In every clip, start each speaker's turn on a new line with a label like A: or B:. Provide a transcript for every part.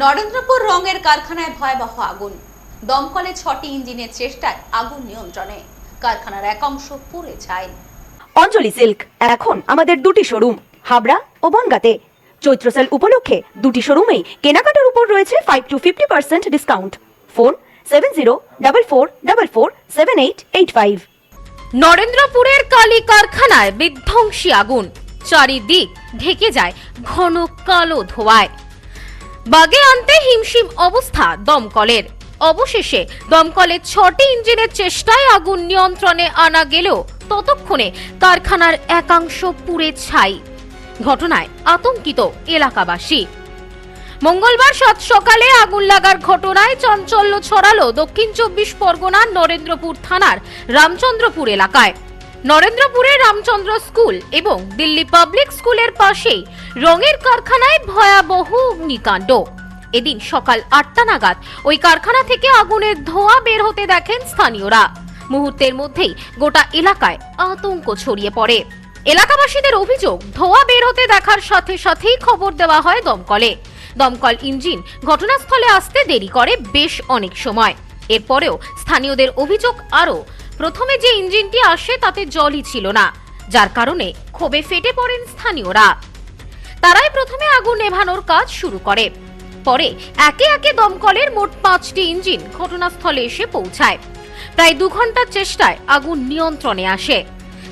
A: নরেন্দ্রপুর রঙের কারখানায় ভয়াবহ আগুন। দমকলে 6টি ইঞ্জিনের চেষ্টায় আগুন নিয়ন্ত্রণে, কারখানার একাংশ পুড়ে ছাই।
B: অঞ্জলি সিল্ক এখন আমাদের দুটি শোরুম হাবড়া ও বনগাঁতে। চৈত্র সেল উপলক্ষে দুটি শোরুমেই কেনাকাটার উপর রয়েছে 5 to 50% ডিসকাউন্ট। ফোন 7044447885।
C: নরেন্দ্রপুরের কালী কারখানায় বিধ্বংসী আগুন, চারিদিক ঢেকে যায় ঘন কালো ধোঁয়ায়। বাগে আনতে হিমশিম অবস্থা দমকলের। অবশেষে দমকলের 6টি ইঞ্জিনের চেষ্টায় আগুন নিয়ন্ত্রণে আনা গেলেও ততক্ষণে কারখানার একাংশ পুড়ে ছাই। ঘটনায় আতঙ্কিত এলাকাবাসী। মঙ্গলবার সাত সকালে আগুন লাগার ঘটনায় চাঞ্চল্য ছড়ালো দক্ষিণ 24 পরগনার নরেন্দ্রপুর থানার রামচন্দ্রপুর এলাকায়। নরেন্দ্রপুরের রামচন্দ্র স্কুল এবং দিল্লি পাবলিক স্কুলের পাশেই রঙের কারখানায় ভয়াবহ অগ্নিকাণ্ড। এদিন সকাল 8টা নাগাদ ওই কারখানা থেকে আগুনের ধোঁয়া বের হতে দেখেন স্থানীয়রা। মুহূর্তের মধ্যেই গোটা এলাকায় আতঙ্ক ছড়িয়ে পড়ে। এলাকাবাসীদের অভিযোগ, ধোঁয়া বের হতে দেখার সাথে সাথেই খবর দেওয়া হয় দমকলে। দমকল ইঞ্জিন ঘটনাস্থলে আসতে দেরি করে বেশ অনেক সময়। এরপরেও স্থানীয়দের অভিযোগ আরও, প্রথমে যে ইঞ্জিনটি আসে তাতে জলই ছিল না, যার কারণে ক্ষোভে ফেটে পড়েন স্থানীয়রা। তারাই প্রথমে আগুন নেভানোর কাজ শুরু করে। পরে একে একে দমকলের মোট 5টি ইঞ্জিন ঘটনাস্থলে এসে পৌঁছায়। প্রায় 2 ঘন্টার চেষ্টায় আগুন নিয়ন্ত্রণে আসে।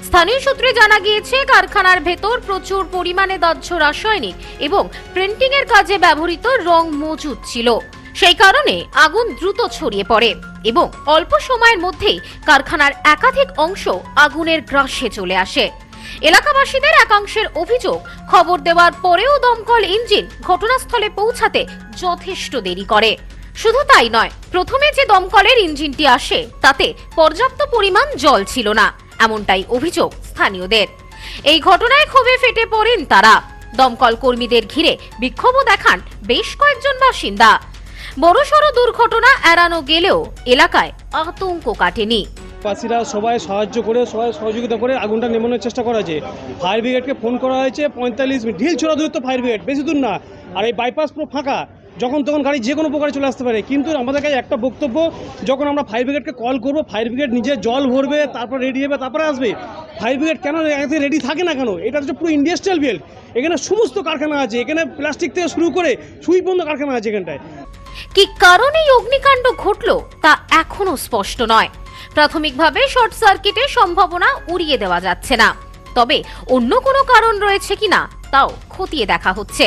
C: স্থানীয় সূত্রে জানা গিয়েছে, কারখানার ভেতর প্রচুর পরিমাণে দাহ্য রাসায়নিক এবং প্রিন্টিং এর কাজে ব্যবহৃত রং মজুদ ছিল। সেই কারণে আগুন দ্রুত ছড়িয়ে পড়ে এবং অল্প সময়ের মধ্যেই কারখানার একাধিক অংশ আগুনের গ্রাসে চলে আসে। এলাকাবাসীদের একাংশের অভিযোগ, খবর দেওয়ার পরেও দমকল ইঞ্জিন ঘটনাস্থলে পৌঁছাতে যথেষ্ট দেরি করে। শুধু তাই নয়, প্রথমে যে দমকলের ইঞ্জিনটি আসে তাতে পর্যাপ্ত পরিমাণ জল ছিল না, এমনটাই অভিযোগ স্থানীয়দের। এই ঘটনায় ক্ষোভে ফেটে পড়েন তারা। দমকল কর্মীদের ঘিরে বিক্ষোভও দেখান বেশ কয়েকজন বাসিন্দা। বড়সড় দুর্ঘটনা এড়ানো গেলেও এলাকায় আতঙ্ক কাটেনি।
D: বাসীরা সবাই সাহায্য করে, সবাই সহযোগিতা করে আগুনটা নেমানোর চেষ্টা করা হয়েছে। ফায়ার ব্রিগেডকে ফোন করা হয়েছে 45 মিনিট, ঢিল ছোড়া দূরত্ব ফায়ার ব্রিগেড, বেশি দূর না। আর এই বাইপাস পুরো ফাঁকা, যখন তখন গাড়ি যে কোনো প্রকারে চলে আসতে পারে। কিন্তু আমাদের কাছে একটা বক্তব্য, যখন আমরা ফায়ার ব্রিগেডকে কল করব, ফায়ার ব্রিগেড নিজে জল ভরবে, তারপর রেডি হবে, তারপরে আসবে। ফায়ার ব্রিগেড কেন রেডি থাকে না কেন? এটা হচ্ছে পুরো ইন্ডাস্ট্রিয়াল বেল্ট, এখানে সমস্ত কারখানা আছে, এখানে প্লাস্টিক থেকে শুরু করে সুই পর্যন্ত কারখানা আছে এখানটায়।
C: কি কারণে অগ্নিকাণ্ড ঘটলো তা এখনো স্পষ্ট নয়। প্রাথমিকভাবে শর্ট সার্কিটের সম্ভাবনা উড়িয়ে দেওয়া যাচ্ছে না, তবে অন্য কোনো কারণ রয়েছে কিনা তাও খতিয়ে দেখা হচ্ছে।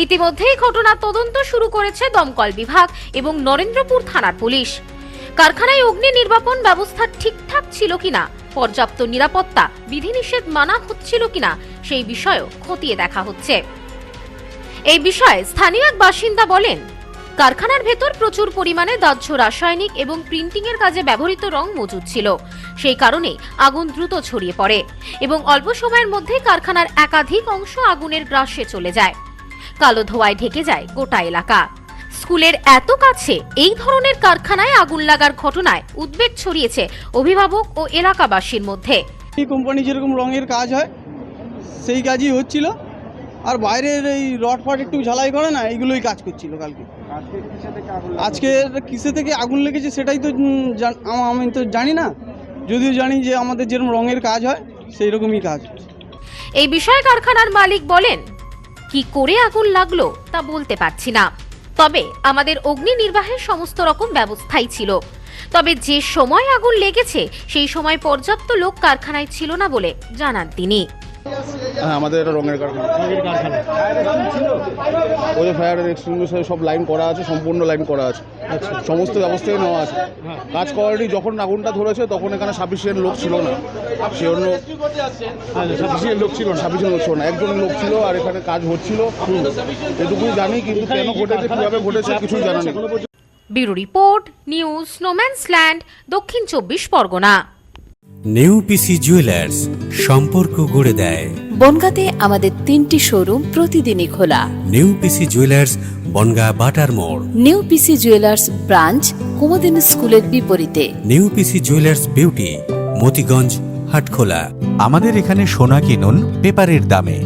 C: ইতিমধ্যেই ঘটনার তদন্ত শুরু করেছে দমকল বিভাগ এবং নরেন্দ্রপুর থানার পুলিশ। কারখানায় অগ্নি নির্বাপন ব্যবস্থা ঠিকঠাক ছিল কিনা, পর্যাপ্ত নিরাপত্তা বিধিনিষেধ মানা হচ্ছিল কিনা সেই বিষয়েও খতিয়ে দেখা হচ্ছে। এই বিষয়ে স্থানীয় এক বাসিন্দা বলেন, কারখানার ভেতর প্রচুর পরিমাণে দাহ্য রাসায়নিক এবং প্রিন্টিং এর কাজে ব্যবহৃত রং মজুদ ছিল। সেই কারণে আগুন দ্রুত ছড়িয়ে পড়ে এবং অল্প সময়ের মধ্যে কারখানার একাধিক অংশ আগুনের গ্রাসে চলে যায়। কালো ধোঁয়ায় ঢেকে যায় গোটা এলাকা। স্কুলের এত কাছে এই ধরনের কারখানায় আগুন লাগার ঘটনায় উদ্বেগ ছড়িয়েছে অভিভাবক ও এলাকাবাসীর মধ্যে।
E: এই কোম্পানি যেরকম রঙের কাজ হয় সেই কাজই হচ্ছিল, আর বাইরের এই রড ফট একটু ঝালাই করে না, এইগুলোই কাজ করছিল কালকে। আজকে কিসে থেকে আগুন লেগেছে সেটাই তো আমি তো জানি না, যদিও জানি যে আমাদের যেরকম রঙের কাজ হয় সেই রকমই কাজ।
C: এই বিষয়ে কারখানার মালিক বলেন, কি করে আগুন লাগলো তা বলতে পারছি না, তবে আমাদের অগ্নি নির্বাহের সমস্ত রকম ব্যবস্থাই ছিল। তবে যে সময় আগুন লেগেছে সেই সময় পর্যাপ্ত লোক কারখানায় ছিল না বলে জানান তিনি।
F: আমাদের এটা রঙের কারখানা, ওদের ফায়ার এক্সটিংগুইশার সব লাইন করা আছে, সম্পূর্ণ লাইন করা আছে, সমস্ত ব্যবস্থাই নেওয়া আছে। কাজ করারই যখন আগুনটা ধরেছে তখন এখানে সাফিসিয়েন্ট লোক ছিল না, সে অন্য সাফিসিয়েন্ট লোক ছিল না, একজন লোক ছিল আর এখানে কাজ হচ্ছিল, এটুকুই জানি। কিন্তু কেন ঘটেছে, কিভাবে ঘটেছে কিছুই জানা নেই।
C: ব্যুরো রিপোর্ট, নিউজ স্নোম্যান্সল্যান্ড, দক্ষিণ 24 পরগনা।
G: নিউ পিসি জুয়েলার্স, সম্পর্ক গড়ে দেয়।
H: বনগাঁতে আমাদের 3টি শোরুম প্রতিদিনই খোলা।
G: নিউ পিসি জুয়েলার্স, বনগাঁ বাটার মোড়।
H: New PC jewellers branch, Kumudini স্কুলের বিপরীতে।
G: New PC jewellers beauty, Motiganj, Hatkhola.
I: আমাদের এখানে সোনা কিনুন পেপারের দামে।